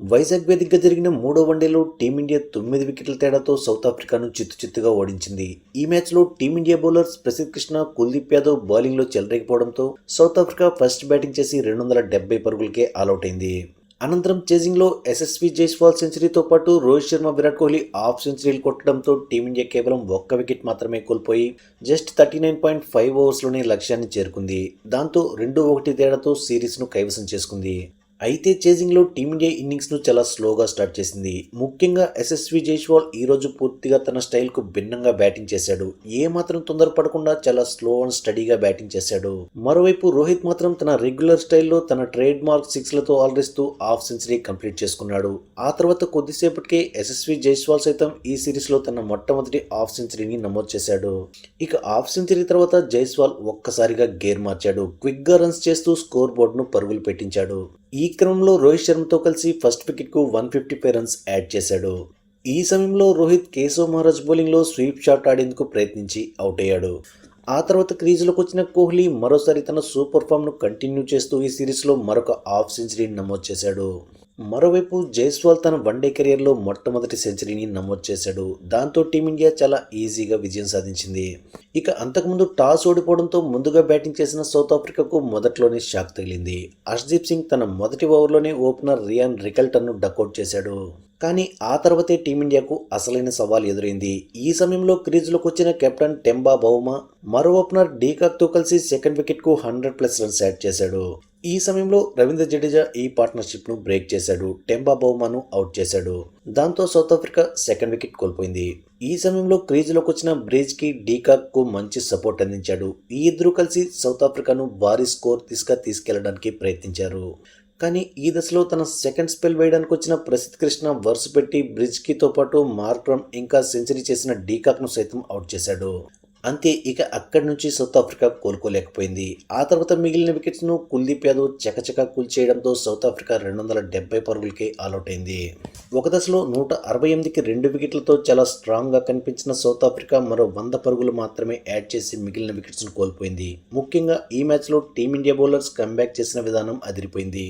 వైజాగ్ వేదికగా జరిగిన మూడో వన్డేలో టీమిండియా 9 వికెట్ల తేడాతో సౌత్ ఆఫ్రికాను చిత్తుగా ఓడించింది. ఈ మ్యాచ్లో టీమిండియా బౌలర్స్ ప్రసిద్ధ్ కృష్ణ, కుల్దీప్ యాదవ్ బౌలింగ్లో చెలరేగిపోవడంతో సౌత్ ఆఫ్రికా ఫస్ట్ బ్యాటింగ్ చేసి 270 పరుగులకే ఆలౌట్ అయింది. అనంతరం చేజింగ్లో యశస్వి జైస్వాల్ సెంచరీతో పాటు రోహిత్ శర్మ, విరాట్ కోహ్లీ హాఫ్ సెంచరీలు కొట్టడంతో టీమిండియా కేవలం ఒక్క వికెట్ మాత్రమే కోల్పోయి జస్ట్ 39.5 ఓవర్స్లోనే లక్ష్యాన్ని చేరుకుంది. దాంతో 2-1 తేడాతో సిరీస్ను కైవసం చేసుకుంది. అయితే చేజింగ్లో టీమిండియా ఇన్నింగ్స్ను చాలా స్లోగా స్టార్ట్ చేసింది. ముఖ్యంగా యశస్వి జైస్వాల్ ఈరోజు పూర్తిగా తన స్టైల్కు భిన్నంగా బ్యాటింగ్ చేశాడు. ఏమాత్రం తొందరపడకుండా చాలా స్లో అండ్ స్టడీగా బ్యాటింగ్ చేశాడు. మరోవైపు రోహిత్ మాత్రం తన రెగ్యులర్ స్టైల్లో తన ట్రేడ్ మార్క్ 6లతో ఆల్రేస్తూ హాఫ్ సెంచరీ కంప్లీట్ చేసుకున్నాడు. ఆ తర్వాత కొద్దిసేపటికే యశస్వి జైస్వాల్ సైతం ఈ సిరీస్లో తన మొట్టమొదటి హాఫ్ సెంచరీని నమోదు చేశాడు. ఇక హాఫ్ సెంచరీ తర్వాత జైస్వాల్ ఒక్కసారిగా గేర్ మార్చాడు. క్విక్గా రన్స్ చేస్తూ స్కోర్ బోర్డును పరుగులు పెట్టించాడు. ఈ క్రమంలో రోహిత్ శర్మతో కలిసి ఫస్ట్ వికెట్కు 155 రన్స్ యాడ్ చేశాడు. ఈ సమయంలో రోహిత్ కేశవ్ మహారాజ్ బౌలింగ్లో స్వీప్ షాట్ ఆడేందుకు ప్రయత్నించి అవుట్ అయ్యాడు. ఆ తర్వాత క్రీజులోకి వచ్చిన కోహ్లీ మరోసారి తన సూపర్ ఫామ్ను కంటిన్యూ చేస్తూ ఈ సిరీస్లో మరొక హాఫ్ సెంచరీని నమోదు చేశాడు. మరోవైపు జైస్వాల్ తన వన్డే కెరియర్లో మొట్టమొదటి సెంచరీని నమోదు చేశాడు. దాంతో టీమిండియా చాలా ఈజీగా విజయం సాధించింది. ఇక అంతకుముందు టాస్ ఓడిపోవడంతో ముందుగా బ్యాటింగ్ చేసిన సౌత్ ఆఫ్రికాకు మొదట్లోనే షాక్ తగిలింది. హర్షదీప్ సింగ్ తన మొదటి ఓవర్లోనే ఓపెనర్ రియాన్ రికల్టన్ను డకౌట్ చేశాడు. కానీ ఆ తర్వాతే టీమిండియాకు అసలైన సవాల్ ఎదురైంది. ఈ సమయంలో క్రీజులోకి వచ్చిన కెప్టెన్ టెంబా బౌమా మరో ఓపెనర్ డీకాక్తో కలిసి సెకండ్ వికెట్కు 100+ రన్స్ యాడ్ చేశాడు. ఈ సమయంలో రవీంద్ర జడేజా ఈ పార్ట్నర్షిప్ను బ్రేక్ చేశాడు. టెంబా బౌమాను అవుట్ చేశాడు. దాంతో సౌత్ ఆఫ్రికా సెకండ్ వికెట్ కోల్పోయింది. ఈ సమయంలో క్రీజులోకి వచ్చిన బ్రిజ్కి డీకాక్కు మంచి సపోర్ట్ అందించాడు. ఈ ఇద్దరు కలిసి సౌత్ ఆఫ్రికాను భారీ స్కోర్ తీసుకెళ్లడానికి ప్రయత్నించారు. కానీ ఈ దశలో తన సెకండ్ స్పెల్ వేయడానికి వచ్చిన ప్రసిద్ధ్ కృష్ణ వరుస పెట్టి బ్రిజ్కితో పాటు మార్క్రమ్ ఇంకా సెంచరీ చేసిన డీకాక్ను సైతం అవుట్ చేశాడు. అంతే, ఇక అక్కడి నుంచి సౌత్ ఆఫ్రికా కోలుకోలేకపోయింది. ఆ తర్వాత మిగిలిన వికెట్స్ను కుల్దీప్ యాదవ్ చకచకా కూల్చేయడంతో సౌత్ ఆఫ్రికా 270 పరుగులకే ఆలౌట్ అయింది. ఒక దశలో 168కి 2 వికెట్లతో చాలా స్ట్రాంగ్గా కనిపించిన సౌత్ ఆఫ్రికా మరో 100 పరుగులు మాత్రమే యాడ్ చేసి మిగిలిన వికెట్స్ను కోల్పోయింది. ముఖ్యంగా ఈ మ్యాచ్లో టీమిండియా బౌలర్స్ కంబ్యాక్ చేసిన విధానం అదిరిపోయింది.